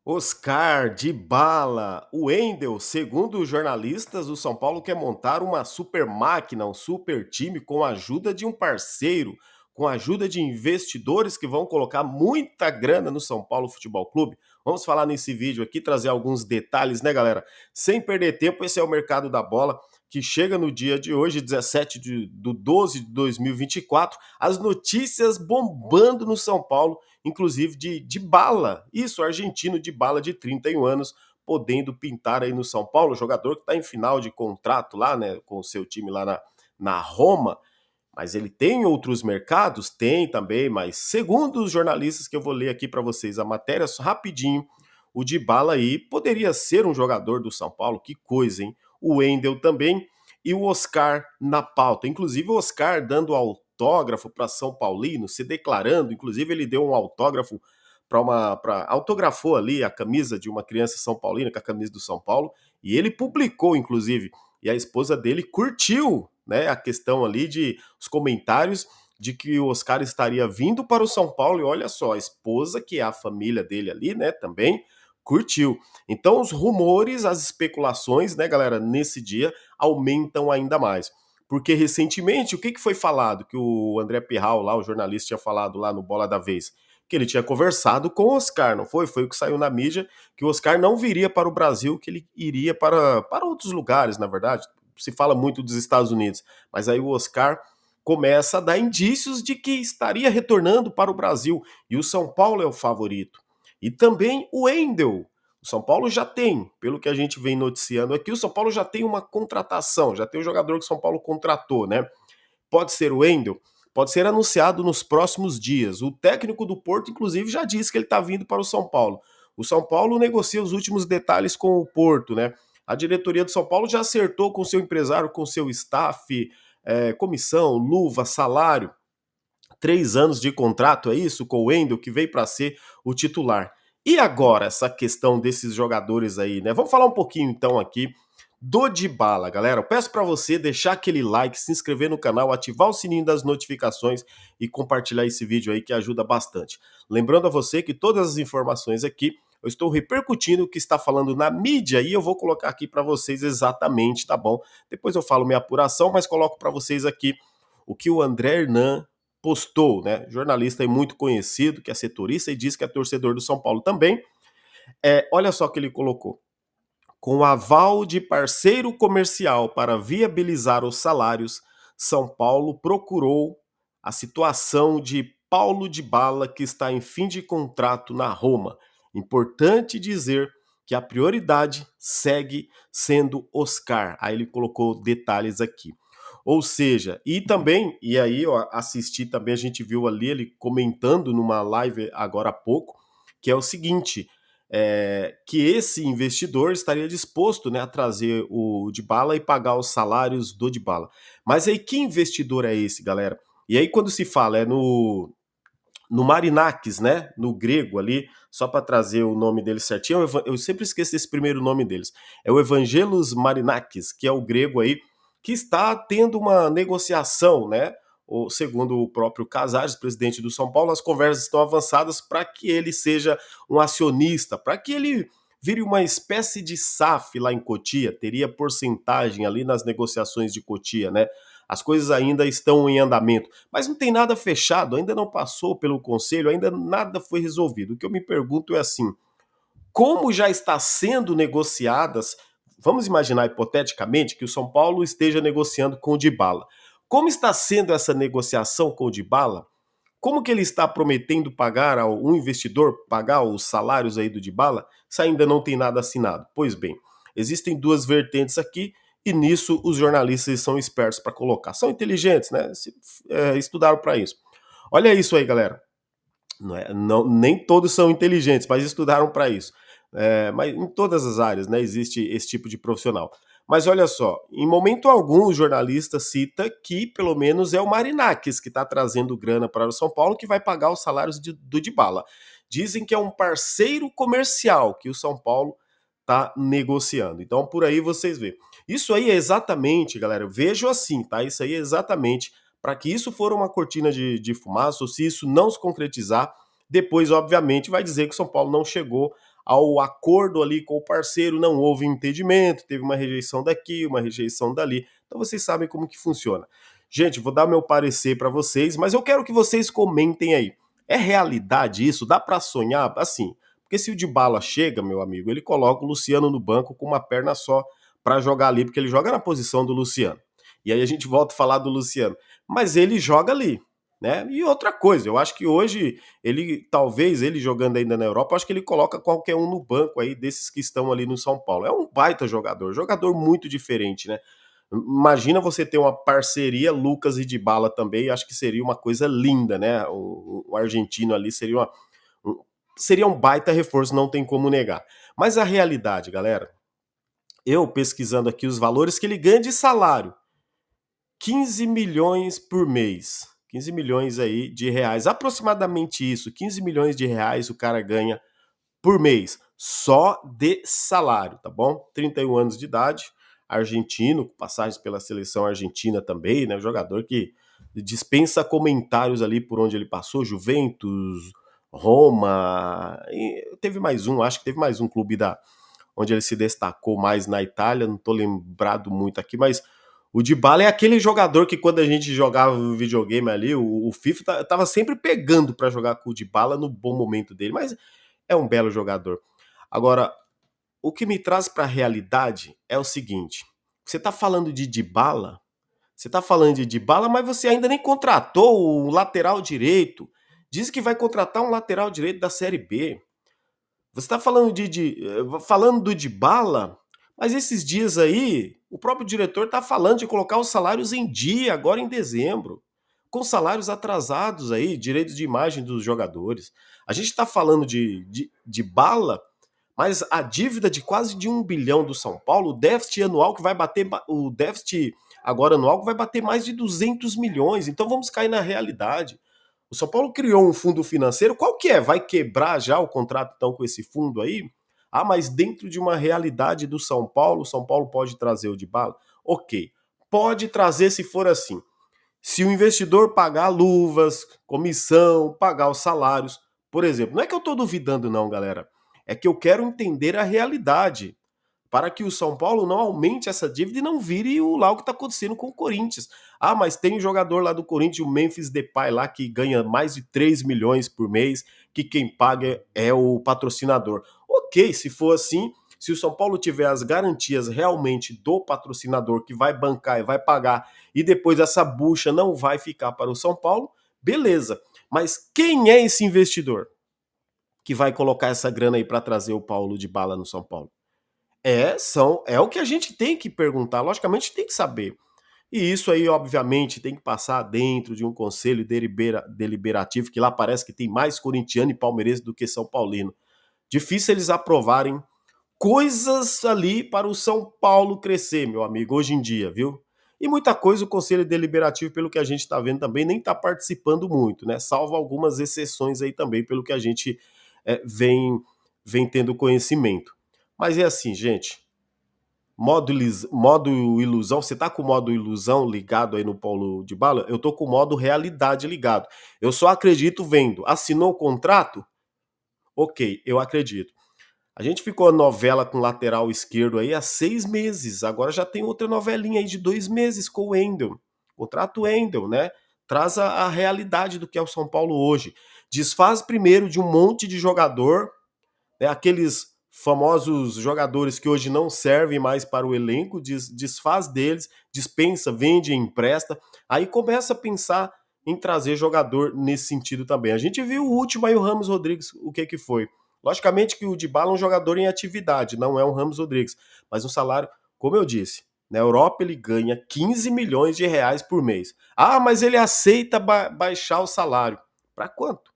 Oscar, Dybala, Wendel, segundo os jornalistas, o São Paulo quer montar uma super máquina, um super time com a ajuda de um parceiro, com a ajuda de investidores que vão colocar muita grana no São Paulo Futebol Clube. Vamos falar nesse vídeo aqui, trazer alguns detalhes, né, galera? Sem perder tempo, esse é o mercado da bola que chega no dia de hoje, 17 de 12 de 2024, as notícias bombando no São Paulo, inclusive de Bala, isso, argentino de Bala de 31 anos, podendo pintar aí no São Paulo, jogador que está em final de contrato lá, né, com o seu time lá na Roma, mas ele tem outros mercados? Tem também, mas segundo os jornalistas que eu vou ler aqui para vocês a matéria, só rapidinho, o Dybala aí poderia ser um jogador do São Paulo, que coisa, hein? O Wendel também e o Oscar na pauta. Inclusive o Oscar dando autógrafo para São Paulino, se declarando, inclusive ele deu um autógrafo autografou ali a camisa de uma criança São Paulina, com a camisa do São Paulo, e ele publicou, inclusive, e a esposa dele curtiu, né, a questão ali de os comentários de que o Oscar estaria vindo para o São Paulo, e olha só, a esposa, que é a família dele ali, né, também curtiu. Então os rumores, as especulações, né, galera, nesse dia aumentam ainda mais. Porque recentemente, o que foi falado? Que o André Pirral, lá, o jornalista, tinha falado lá no Bola da Vez? Que ele tinha conversado com o Oscar, não foi? Foi o que saiu na mídia, que o Oscar não viria para o Brasil, que ele iria para outros lugares, na verdade. Se fala muito dos Estados Unidos, mas aí o Oscar começa a dar indícios de que estaria retornando para o Brasil, e o São Paulo é o favorito. E também o Wendel. O São Paulo já tem, pelo que a gente vem noticiando aqui, o São Paulo já tem uma contratação, já tem um jogador que o São Paulo contratou, né? Pode ser o Wendel, pode ser anunciado nos próximos dias. O técnico do Porto, inclusive, já disse que ele está vindo para o São Paulo. O São Paulo negocia os últimos detalhes com o Porto, né? A diretoria do São Paulo já acertou com seu empresário, com seu staff, comissão, luva, salário. 3 anos de contrato, é isso? Com o Wendel, que veio para ser o titular. E agora, essa questão desses jogadores aí, né? Vamos falar um pouquinho então aqui do Dybala, galera. Eu peço para você deixar aquele like, se inscrever no canal, ativar o sininho das notificações e compartilhar esse vídeo aí que ajuda bastante. Lembrando a você que todas as informações aqui eu estou repercutindo o que está falando na mídia e eu vou colocar aqui para vocês exatamente, tá bom? Depois eu falo minha apuração, mas coloco para vocês aqui o que o André Hernan postou, né? Jornalista aí muito conhecido, que é setorista e diz que é torcedor do São Paulo também. Olha só o que ele colocou. Com aval de parceiro comercial para viabilizar os salários, São Paulo procurou a situação de Paulo Dybala, que está em fim de contrato na Roma. Importante dizer que a prioridade segue sendo Oscar. Aí ele colocou detalhes aqui. Ou seja, e também, e aí eu assisti também, a gente viu ali ele comentando numa live agora há pouco, que é o seguinte: que esse investidor estaria disposto, né, a trazer o Dybala e pagar os salários do Dybala. Mas aí que investidor é esse, galera? E aí quando se fala no Marinakis, né, no grego ali, só para trazer o nome dele certinho, eu sempre esqueço esse primeiro nome deles. É o Evangelos Marinakis, que é o grego aí, que está tendo uma negociação, né? Segundo o próprio Casares, presidente do São Paulo, as conversas estão avançadas para que ele seja um acionista, para que ele vire uma espécie de SAF lá em Cotia, teria porcentagem ali nas negociações de Cotia, né? As coisas ainda estão em andamento, mas não tem nada fechado, ainda não passou pelo conselho, ainda nada foi resolvido. O que eu me pergunto é assim: como já está sendo negociadas, vamos imaginar hipoteticamente que o São Paulo esteja negociando com o Dybala. Como está sendo essa negociação com o Dybala? Como que ele está prometendo pagar ao um investidor, pagar os salários aí do Dybala, se ainda não tem nada assinado? Pois bem, existem duas vertentes aqui e nisso os jornalistas são espertos para colocar. São inteligentes, né? Estudaram para isso. Olha isso aí, galera. Nem todos são inteligentes, mas estudaram para isso. Mas em todas as áreas, né, existe esse tipo de profissional. Mas olha só, em momento algum o jornalista cita que pelo menos é o Marinakis que está trazendo grana para o São Paulo que vai pagar os salários do Dybala. Dizem que é um parceiro comercial que o São Paulo está negociando. Então por aí vocês veem. Isso aí é exatamente, galera, eu vejo assim, tá? Isso aí é exatamente para que isso for uma cortina de fumaça, ou se isso não se concretizar, depois, obviamente, vai dizer que o São Paulo não chegou ao acordo ali com o parceiro, não houve entendimento, teve uma rejeição daqui, uma rejeição dali. Então vocês sabem como que funciona. Gente, vou dar meu parecer para vocês, mas eu quero que vocês comentem aí. É realidade isso? Dá para sonhar assim? Porque se o Dybala chega, meu amigo, ele coloca o Luciano no banco com uma perna só para jogar ali, porque ele joga na posição do Luciano. E aí a gente volta a falar do Luciano, mas ele joga ali, né? E outra coisa, eu acho que hoje ele, talvez ele jogando ainda na Europa, acho que ele coloca qualquer um no banco aí desses que estão ali no São Paulo. É um baita jogador, jogador muito diferente, né? Imagina você ter uma parceria Lucas e Dybala também, acho que seria uma coisa linda, né? O argentino ali um, seria um baita reforço, não tem como negar. Mas a realidade, galera, eu pesquisando aqui os valores que ele ganha de salário, 15 milhões por mês. 15 milhões aí de reais, aproximadamente isso, 15 milhões de reais o cara ganha por mês, só de salário, tá bom? 31 anos de idade, argentino, passagens pela seleção argentina também, né? Jogador que dispensa comentários ali por onde ele passou, Juventus, Roma, teve mais um, acho que teve mais um clube onde ele se destacou mais na Itália, não tô lembrado muito aqui, mas o Dybala é aquele jogador que quando a gente jogava o videogame ali, o FIFA tava sempre pegando para jogar com o Dybala no bom momento dele, mas é um belo jogador. Agora, o que me traz para a realidade é o seguinte: você tá falando de Dybala, mas você ainda nem contratou o lateral direito. Diz que vai contratar um lateral direito da Série B. Você está falando falando do Dybala, mas esses dias aí, o próprio diretor está falando de colocar os salários em dia, agora em dezembro, com salários atrasados aí, direitos de imagem dos jogadores. A gente está falando de bala, mas a dívida de quase de 1 bilhão do São Paulo, o déficit anual que vai bater, o déficit agora anual que vai bater mais de 200 milhões. Então vamos cair na realidade. O São Paulo criou um fundo financeiro, qual que é? Vai quebrar já o contrato então com esse fundo aí? Ah, mas dentro de uma realidade do São Paulo, o São Paulo pode trazer o Dybala? Ok, pode trazer se for assim. Se o investidor pagar luvas, comissão, pagar os salários, por exemplo. Não é que eu estou duvidando não, galera. É que eu quero entender a realidade para que o São Paulo não aumente essa dívida e não vire lá o que está acontecendo com o Corinthians. Ah, mas tem um jogador lá do Corinthians, o Memphis Depay lá, que ganha mais de 3 milhões por mês, que quem paga é o patrocinador. Ok, se for assim, se o São Paulo tiver as garantias realmente do patrocinador que vai bancar e vai pagar, e depois essa bucha não vai ficar para o São Paulo, beleza. Mas quem é esse investidor que vai colocar essa grana aí para trazer o Paulo Dybala no São Paulo? É o que a gente tem que perguntar, logicamente tem que saber. E isso aí, obviamente, tem que passar dentro de um conselho deliberativo, que lá parece que tem mais corintiano e palmeirense do que São Paulino. Difícil eles aprovarem coisas ali para o São Paulo crescer, meu amigo, hoje em dia, viu? E muita coisa o Conselho Deliberativo, pelo que a gente está vendo também, nem está participando muito, né? Salvo algumas exceções aí também, pelo que a gente vem tendo conhecimento. Mas é assim, gente. Modo ilusão, você tá com o modo ilusão ligado aí no Paulo Dybala? Eu tô com o modo realidade ligado. Eu só acredito vendo. Assinou o contrato? Ok, eu acredito. A gente ficou a novela com lateral esquerdo aí há 6 meses. Agora já tem outra novelinha aí de 2 meses com o Wendel. Contrato Wendel, né? Traz a realidade do que é o São Paulo hoje. Desfaz primeiro de um monte de jogador, né? Aqueles famosos jogadores que hoje não servem mais para o elenco, desfaz deles, dispensa, vende, empresta. Aí começa a pensar em trazer jogador nesse sentido também. A gente viu o último aí, o Ramos Rodrigues, o que foi. Logicamente que o Dybala é um jogador em atividade, não é um Ramos Rodrigues, mas um salário, como eu disse, na Europa ele ganha 15 milhões de reais por mês. Ah, mas ele aceita baixar o salário. Para quanto?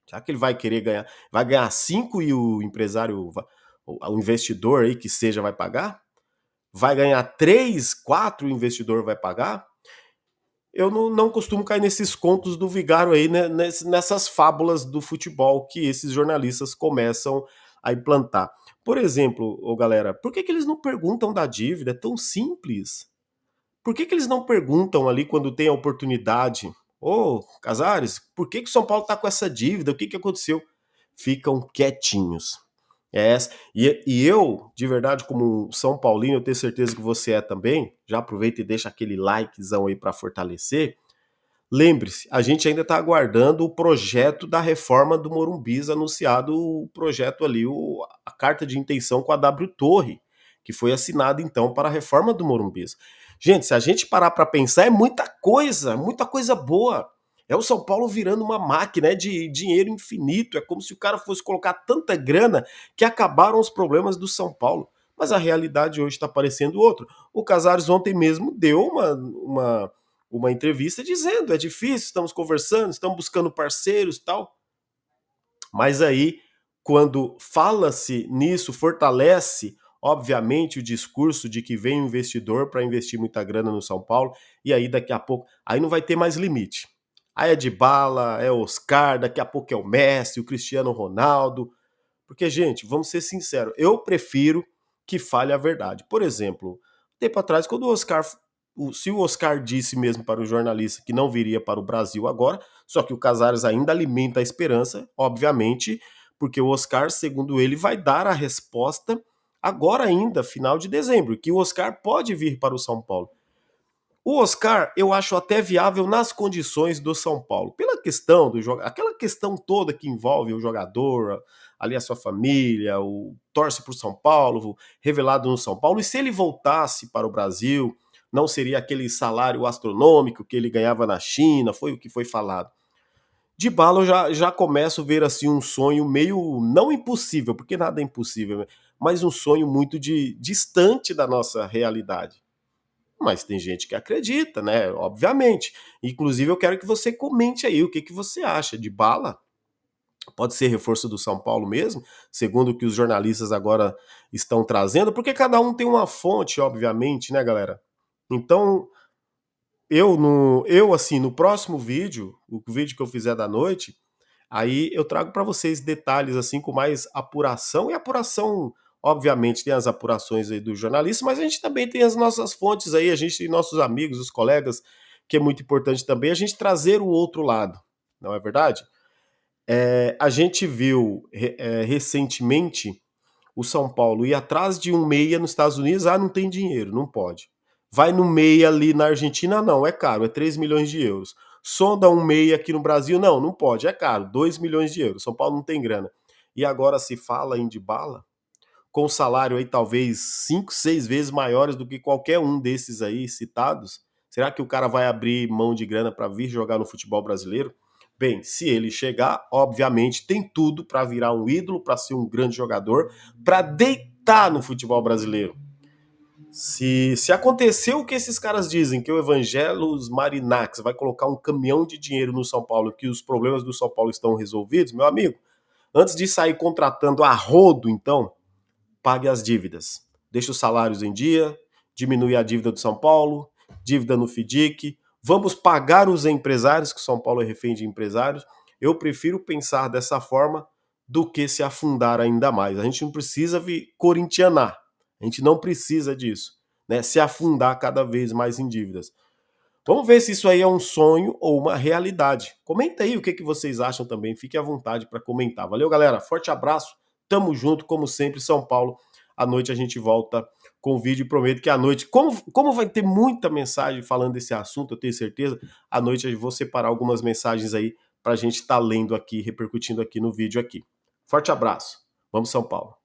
Será que ele vai querer ganhar? Vai ganhar 5 e o empresário, o investidor aí que seja, vai pagar? Vai ganhar 3, 4 o investidor vai pagar? Eu não costumo cair nesses contos do vigário aí, né, nessas fábulas do futebol que esses jornalistas começam a implantar. Por exemplo, ô galera, por que eles não perguntam da dívida? É tão simples. Por que eles não perguntam ali quando tem a oportunidade? Ô, Casares, por que o São Paulo tá com essa dívida? O que aconteceu? Ficam quietinhos. É essa. E eu, de verdade, como São Paulino, eu tenho certeza que você é também. Já aproveita e deixa aquele likezão aí para fortalecer. Lembre-se, a gente ainda está aguardando o projeto da reforma do Morumbis, anunciado o projeto ali, a carta de intenção com a W Torre, que foi assinada então para a reforma do Morumbis. Gente, se a gente parar para pensar, é muita coisa boa. É o São Paulo virando uma máquina, de dinheiro infinito. É como se o cara fosse colocar tanta grana que acabaram os problemas do São Paulo. Mas a realidade hoje está parecendo outro. O Casares ontem mesmo deu uma entrevista dizendo: é difícil, estamos conversando, estamos buscando parceiros e tal. Mas aí, quando fala-se nisso, fortalece, obviamente, o discurso de que vem um investidor para investir muita grana no São Paulo, e aí daqui a pouco, aí não vai ter mais limite. Aí é Dybala, é Oscar, daqui a pouco é o Messi, o Cristiano Ronaldo. Porque, gente, vamos ser sinceros, eu prefiro que fale a verdade. Por exemplo, tempo atrás, quando o Oscar. Se o Oscar disse mesmo para o jornalista que não viria para o Brasil agora, só que o Casares ainda alimenta a esperança, obviamente, porque o Oscar, segundo ele, vai dar a resposta agora ainda, final de dezembro, que o Oscar pode vir para o São Paulo. O Oscar, eu acho até viável nas condições do São Paulo, pela questão do jogo, aquela questão toda que envolve o jogador, ali a sua família, o torce para o São Paulo, revelado no São Paulo, e se ele voltasse para o Brasil, não seria aquele salário astronômico que ele ganhava na China, foi o que foi falado. De bala eu já começo a ver assim um sonho meio, não impossível, porque nada é impossível, né? Mas um sonho muito distante da nossa realidade. Mas tem gente que acredita, né? Obviamente. Inclusive, eu quero que você comente aí o que, que você acha de bala. Pode ser reforço do São Paulo mesmo, segundo o que os jornalistas agora estão trazendo, porque cada um tem uma fonte, obviamente, né, galera? Então, eu assim, no próximo vídeo, o vídeo que eu fizer da noite, aí eu trago para vocês detalhes assim com mais apuração, e apuração, obviamente, tem as apurações aí do jornalista, mas a gente também tem as nossas fontes aí, a gente tem nossos amigos, os colegas, que é muito importante também a gente trazer o outro lado, não é verdade? A gente viu recentemente o São Paulo ir atrás de um meia nos Estados Unidos, não tem dinheiro, não pode. Vai no meia ali na Argentina, não, é caro, é 3 milhões de euros. Sonda um meia aqui no Brasil, não pode, é caro, 2 milhões de euros. São Paulo não tem grana. E agora se fala em Dybala, com salário aí talvez 5, 6 vezes maiores do que qualquer um desses aí citados. Será que o cara vai abrir mão de grana para vir jogar no futebol brasileiro? Bem, se ele chegar, obviamente tem tudo para virar um ídolo, para ser um grande jogador, para deitar no futebol brasileiro. Se aconteceu o que esses caras dizem, que o Evangelos Marinax vai colocar um caminhão de dinheiro no São Paulo, que os problemas do São Paulo estão resolvidos, meu amigo, antes de sair contratando a rodo, então, pague as dívidas. Deixe os salários em dia, diminui a dívida do São Paulo, dívida no FIDIC. Vamos pagar os empresários, que São Paulo é refém de empresários. Eu prefiro pensar dessa forma do que se afundar ainda mais. A gente não precisa corintianar. A gente não precisa disso, né? Se afundar cada vez mais em dívidas. Vamos ver se isso aí é um sonho ou uma realidade. Comenta aí o que vocês acham também. Fique à vontade para comentar. Valeu, galera. Forte abraço. Tamo junto, como sempre, São Paulo. À noite a gente volta com o vídeo e prometo que à noite, como vai ter muita mensagem falando desse assunto, eu tenho certeza, à noite eu vou separar algumas mensagens aí para a gente estar lendo aqui, repercutindo aqui no vídeo aqui. Forte abraço. Vamos, São Paulo.